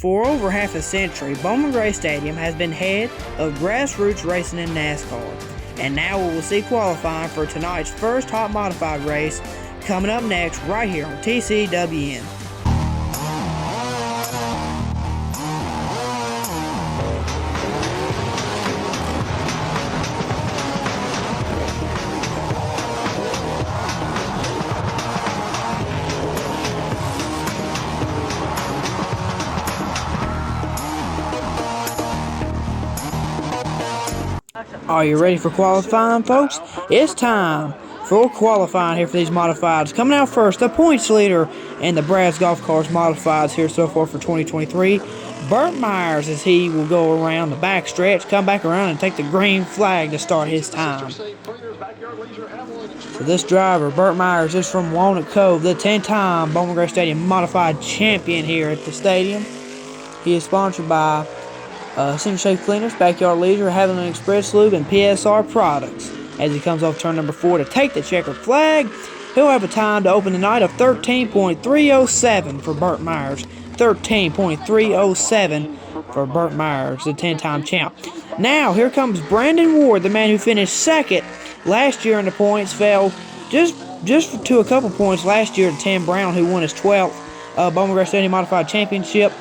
For over half a century, Bowman Gray Stadium has been head of grassroots racing in NASCAR. And now we will see qualifying for tonight's first hot modified race coming up next right here on TCWN. Are you ready for qualifying, folks? It's time for qualifying here for these modifieds. Coming out first, the points leader in the Brad's Golf Cars modifieds here so far for 2023. Burt Myers, as he will go around the back stretch, come back around and take the green flag to start his time. So this driver, Burt Myers, is from Walnut Cove, the 10-time Bowman Gray Stadium modified champion here at the stadium. He is sponsored by Single Shake Cleaners, Backyard Leisure, Haviland Express Lube, and PSR Products. As he comes off turn number 4 to take the checkered flag, he'll have a time to open the night of 13.307 for Burt Myers. 13.307 for Burt Myers, the 10-time champ. Now, here comes Brandon Ward, the man who finished second last year in the points, fell just to a couple points last year to Tim Brown, who won his 12th Bowman Gray Stadium Modified Championship.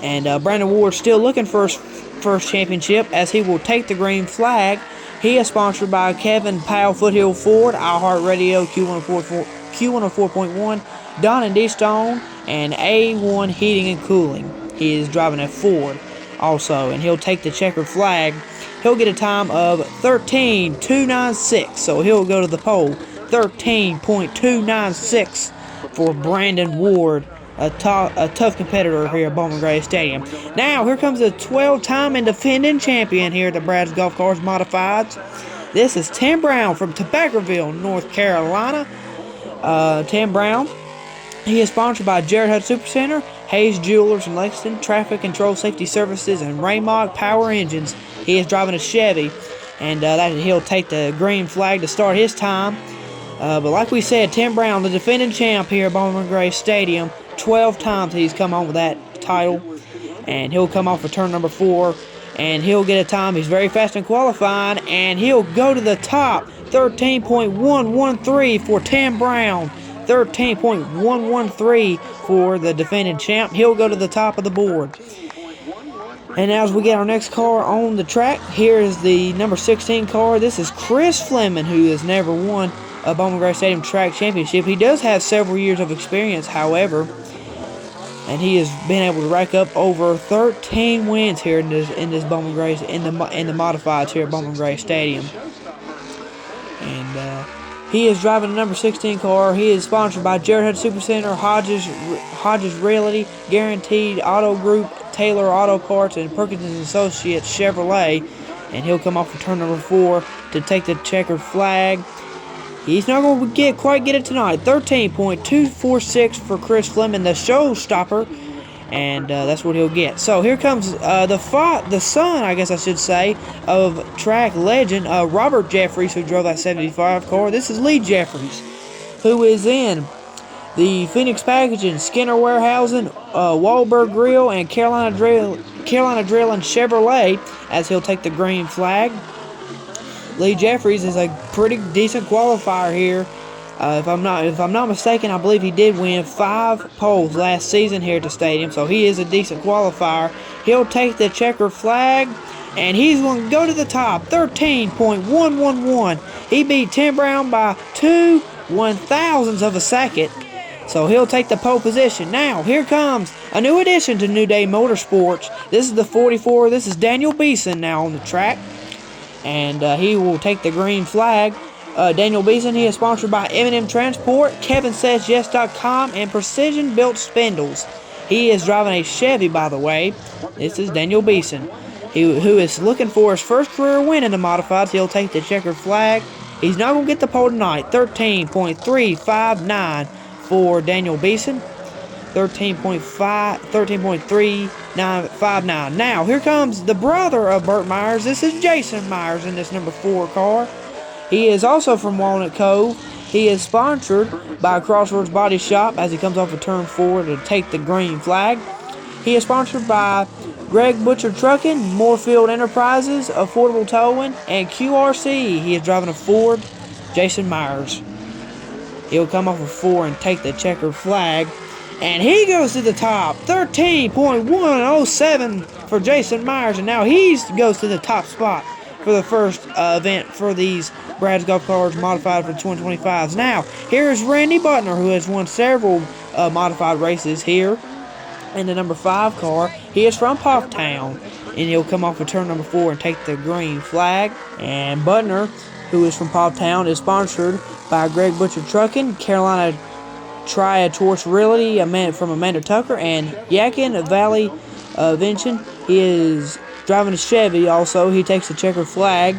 And Brandon Ward still looking for his first championship as he will take the green flag. He is sponsored by Kevin Powell Foothill Ford, iHeartRadio, Q104.1, Don and D Stone, and A1 Heating and Cooling. He is driving a Ford also, and he'll take the checkered flag. He'll get a time of 13.296, so he'll go to the pole. 13.296 for Brandon Ward. A tough competitor here at Bowman Gray Stadium. Now, here comes the 12-time and defending champion here at the Brad's Golf Cars Modifieds. This is Tim Brown from Tobaccoville, North Carolina. Tim Brown, he is sponsored by Jared Hutt Supercenter, Hayes Jewelers in Lexington, Traffic Control Safety Services, and Raymog Power Engines. He is driving a Chevy, and he'll take the green flag to start his time. But like we said, Tim Brown, the defending champ here at Bowman Gray Stadium, 12 times he's come on with that title, and he'll come off of turn number 4, and he'll get a time. He's very fast in qualifying, and he'll go to the top. 13.113 for Tim Brown. 13.113 for the defending champ. He'll go to the top of the board. And as we get our next car on the track, here is the number 16 car. This is Chris Fleming, who has never won a Bowman Gray Stadium Track Championship. He does have several years of experience, however, and he has been able to rack up over 13 wins here in this Bowman Gray in the modifieds here at Bowman Gray Stadium. And he is driving the number 16 car. He is sponsored by Jared Hutt Supercenter, Hodges Realty, Guaranteed Auto Group, Taylor Auto Parts, and Perkins & Associates Chevrolet. And he'll come off of turn number 4 to take the checkered flag. He's not going to quite get it tonight. 13.246 for Chris Fleming, the showstopper, and that's what he'll get. So here comes the son, I guess I should say, of track legend Robert Jeffries, who drove that 75 car. This is Lee Jeffries, who is in the Phoenix Packaging, Skinner Warehousing, Wahlberg Grill, and Carolina Drill and Chevrolet, as he'll take the green flag. Lee Jeffries is a pretty decent qualifier here. If I'm not mistaken, I believe he did win 5 poles last season here at the stadium, so he is a decent qualifier. He'll take the checkered flag, and he's going to go to the top. 13.111. He beat Tim Brown by 2 1/1000ths of a second, so he'll take the pole position. Now, here comes a new addition to New Day Motorsports. This is the 44. This is Daniel Beeson now on the track. And he will take the green flag. Daniel Beeson, he is sponsored by M&M Transport, KevinSaysYes.com, and Precision Built Spindles. He is driving a Chevy, by the way. This is Daniel Beeson, who is looking for his first career win in the modifieds. He'll take the checkered flag. He's not going to get the pole tonight. 13.359 for Daniel Beeson. 13.3959. Now, here comes the brother of Burt Myers. This is Jason Myers in this number 4 car. He is also from Walnut Cove. He is sponsored by Crossroads Body Shop as he comes off of turn 4 to take the green flag. He is sponsored by Greg Butcher Trucking, Moorfield Enterprises, Affordable Towing, and QRC. He is driving a Ford. Jason Myers. He'll come off a 4 and take the checkered flag. And he goes to the top. 13.107 for Jason Myers. And now he goes to the top spot for the first event for these Brad's Golf Cars modified for 2025s. Now, here is Randy Butner, who has won several modified races here in the number 5 car. He is from Poptown, and he'll come off of turn number 4 and take the green flag. And Butner, who is from Poptown, is sponsored by Greg Butcher Trucking, Carolina Tri-Torch Realty, from Amanda Tucker, and Yakin Valley Vention. He is driving a Chevy also. He takes the checkered flag.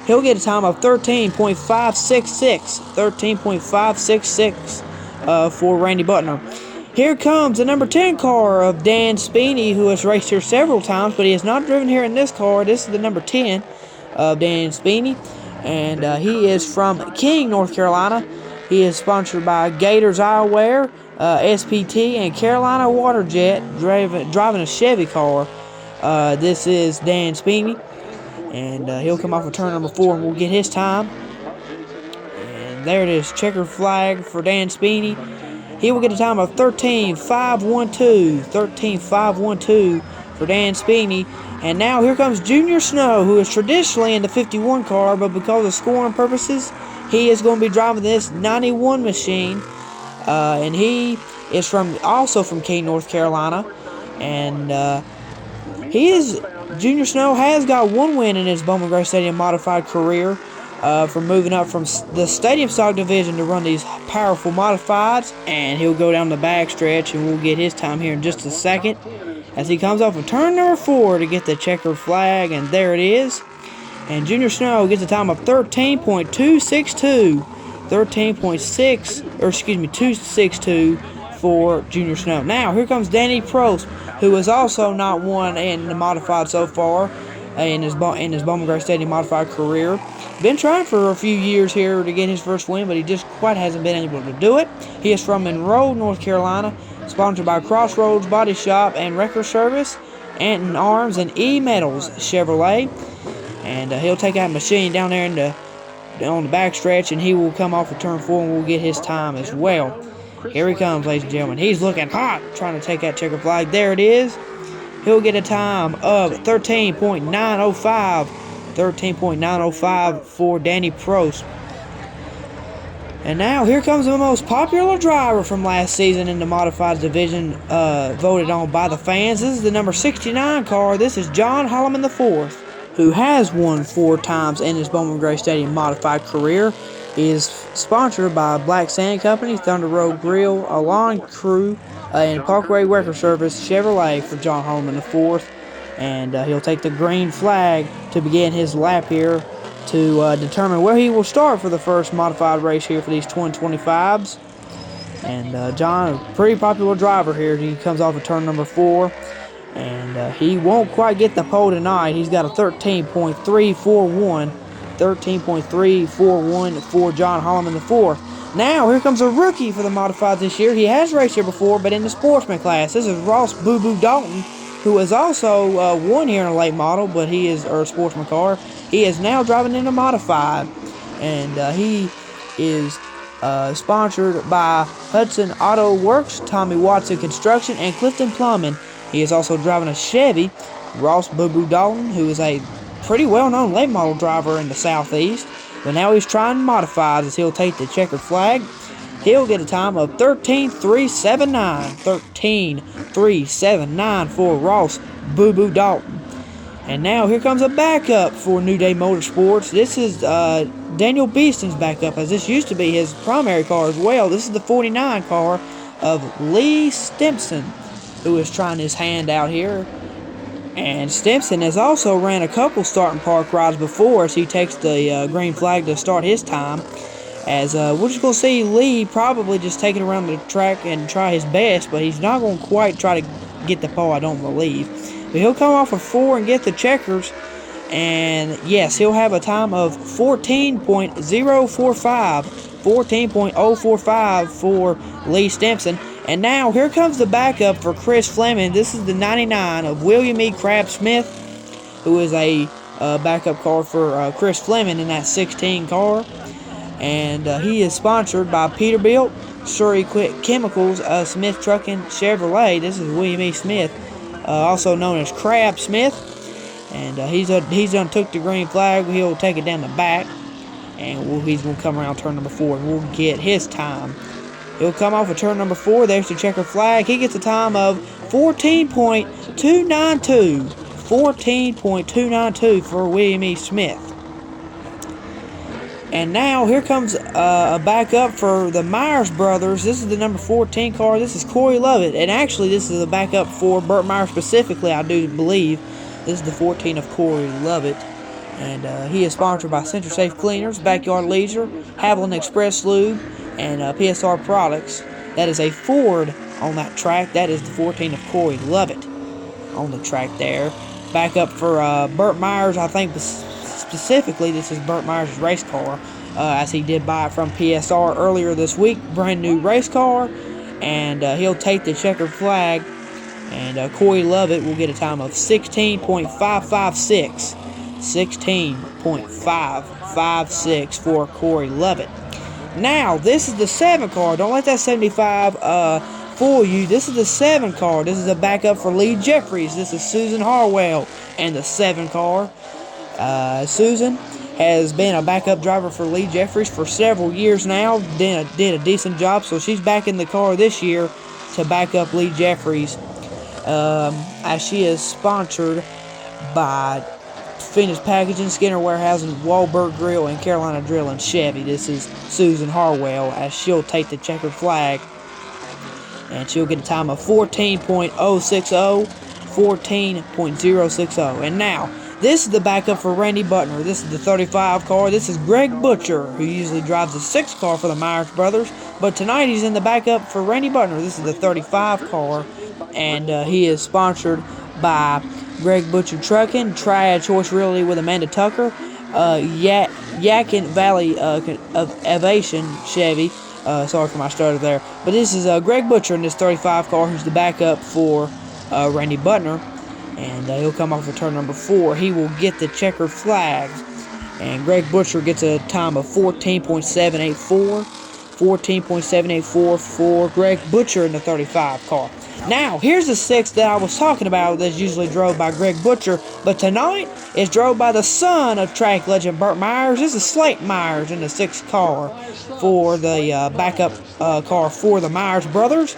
He'll get a time of 13.566. 13.566 for Randy Butner. Here comes the number 10 car of Dan Speeney, who has raced here several times, but he has not driven here in this car. This is the number 10 of Dan Speeney, and he is from King, North Carolina. He is sponsored by Gators Eyewear, SPT, and Carolina Waterjet, driving a Chevy car. This is Dan Speeney, and he'll come off of turn number 4 and we'll get his time. And there it is, checkered flag for Dan Speeney. He will get a time of 13.512. 13.512 for Dan Speeney. And now here comes Junior Snow, who is traditionally in the 51 car, but because of scoring purposes, he is going to be driving this 91 machine. And he is also from King, North Carolina. And Junior Snow has got one win in his Bowman Gray Stadium modified career from moving up from the Stadium Stock division to run these powerful modifieds. And he'll go down the backstretch, and we'll get his time here in just a second as he comes off of turn number 4 to get the checkered flag. And there it is. And Junior Snow gets a time of 13.262. 262 for Junior Snow. Now, here comes Danny Prost, who has also not won in the modified so far in his Bowman Gray Stadium modified career. Been trying for a few years here to get his first win, but he just quite hasn't been able to do it. He is from Monroe, North Carolina, sponsored by Crossroads Body Shop and Wrecker Service, Anton Arms, and E-Metals Chevrolet. And he'll take that machine down there on the backstretch, and he will come off of turn 4, and we'll get his time as well. Here he comes, ladies and gentlemen. He's looking hot, trying to take that checkered flag. There it is. He'll get a time of 13.905. 13.905 for Danny Prost. And now, here comes the most popular driver from last season in the modified division, voted on by the fans. This is the number 69 car. This is John Holloman IV, who has won 4 times in his Bowman Gray Stadium modified career. He is sponsored by Black Sand Company, Thunder Road Grill, Alon Crew, and Parkway Wrecker Service Chevrolet for John Holloman IV. And he'll take the green flag to begin his lap here to determine where he will start for the first modified race here for these 2025s. And John, a pretty popular driver here. He comes off of turn number 4. And he won't quite get the pole tonight. He's got a 13.341. 13.341 for John Holloman IV. Now, here comes a rookie for the modifieds this year. He has raced here before, but in the sportsman class. This is Ross Boo Boo Dalton, who has also won here in a late model, but or a sportsman car. He is now driving in a modified, and he is sponsored by Hudson Auto Works, Tommy Watson Construction, and Clifton Plumbing. He is also driving a Chevy. Ross Boo Boo Dalton, who is a pretty well-known late model driver in the Southeast, but now he's trying modifieds as he'll take the checkered flag. He'll get a time of 13.379. 13.379 for Ross Boo Boo Dalton. And now here comes a backup for New Day Motorsports. This is Daniel Beeston's backup, as this used to be his primary car as well. This is the 49 car of Lee Stimson, who is trying his hand out here. And Stimson has also ran a couple starting park rides before, as he takes the green flag to start his time. As we're just going to see Lee probably just take it around the track and try his best, but he's not going to quite try to get the pole, I don't believe. But he'll come off of 4 and get the checkers. And yes, he'll have a time of 14.045. 14.045 for Lee Stimson. And now here comes the backup for Chris Fleming. This is the 99 of William E. Crab Smith, who is a backup car for Chris Fleming in that 16 car. And he is sponsored by Peterbilt, Surrey Quick Chemicals, Smith Trucking, Chevrolet. This is William E. Smith, also known as Crab Smith. And he's done took the green flag. He'll take it down the back, and he's going to come around turn number 4, and we'll get his time. He'll come off of turn number 4. There's the checker flag. He gets a time of 14.292. 14.292 for William E. Smith. And now here comes a backup for the Myers brothers. This is the number 14 car. This is Corey Lovett. And actually, this is a backup for Burt Myers specifically, I do believe. This is the 14 of Corey Lovett. And he is sponsored by Central Safe Cleaners, Backyard Leisure, Haviland Express Lube, and PSR Products. That is a Ford on that track. That is the 14 of Corey Lovett on the track there. Backup for Burt Myers, I think specifically this is Burt Myers' race car, as he did buy it from PSR earlier this week. Brand new race car, and he'll take the checkered flag, and Corey Lovett will get a time of 16.556. 16.556 for Corey Lovett. Now, this is the 7 car. Don't let that 75 fool you. This is the 7 car. This is a backup for Lee Jeffries. This is Susan Harwell and the 7 car. Susan has been a backup driver for Lee Jeffries for several years now. Did a decent job, so she's back in the car this year to back up Lee Jeffries, as she is sponsored by Phoenix Packaging, Skinner Warehousing, Wahlberg Grill, and Carolina Drill and Chevy. This is Susan Harwell, as she'll take the checkered flag, and she'll get a time of 14.060. 14.060. And now, this is the backup for Randy Butner. This is the 35 car. This is Greg Butcher, who usually drives the 6 car for the Myers brothers. But tonight he's in the backup for Randy Butner. This is the 35 car. And he is sponsored by Greg Butcher Trucking, Triad Choice Realty with Amanda Tucker, Yakin Valley Avation Chevy. Sorry for my stutter there. But this is Greg Butcher in this 35 car, who's the backup for Randy Butner. And he'll come off of turn number 4. He will get the checkered flag. And Greg Butcher gets a time of 14.784. 14.784 for Greg Butcher in the 35 car. Now, here's the 6 that I was talking about that's usually drove by Greg Butcher, but tonight is drove by the son of track legend Burt Myers. This is Slate Myers in the 6 car for the backup car for the Myers brothers.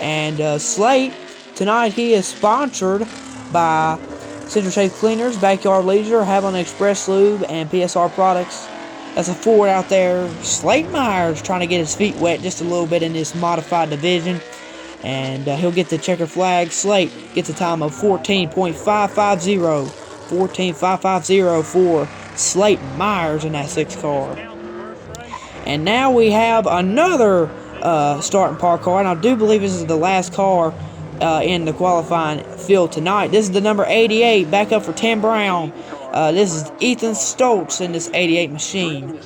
And Slate, tonight he is sponsored by Central Safe Cleaners, Backyard Leisure, Haviland Express Lube, and PSR Products. That's a Ford out there. Slate Myers trying to get his feet wet just a little bit in this modified division. And he'll get the checker flag. Slate gets a time of 14.550. 14.550 for Slate Myers in that 6 car. And now we have another starting par car. And I do believe this is the last car in the qualifying field tonight. This is the number 88, backup for Tim Brown. This is Ethan Stoltz in this 88 machine.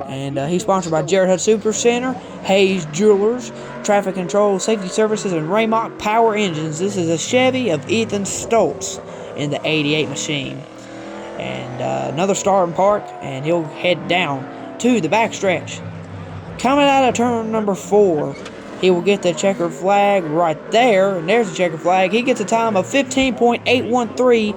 And he's sponsored by Jared Hutt Super Center, Hayes Jewelers, Traffic Control, Safety Services, and Raymock Power Engines. This is a Chevy of Ethan Stoltz in the 88 machine. And another starting park, and he'll head down to the backstretch. Coming out of turn number 4, he will get the checkered flag right there, and there's the checkered flag. He gets a time of 15.813.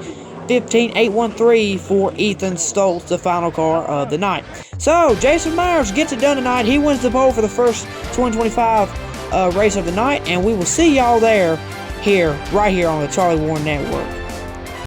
15.813 for Ethan Stoltz, the final car of the night. So, Jason Myers gets it done tonight. He wins the pole for the first 2025 race of the night, and we will see y'all there, right here on the Charlie Warren Network.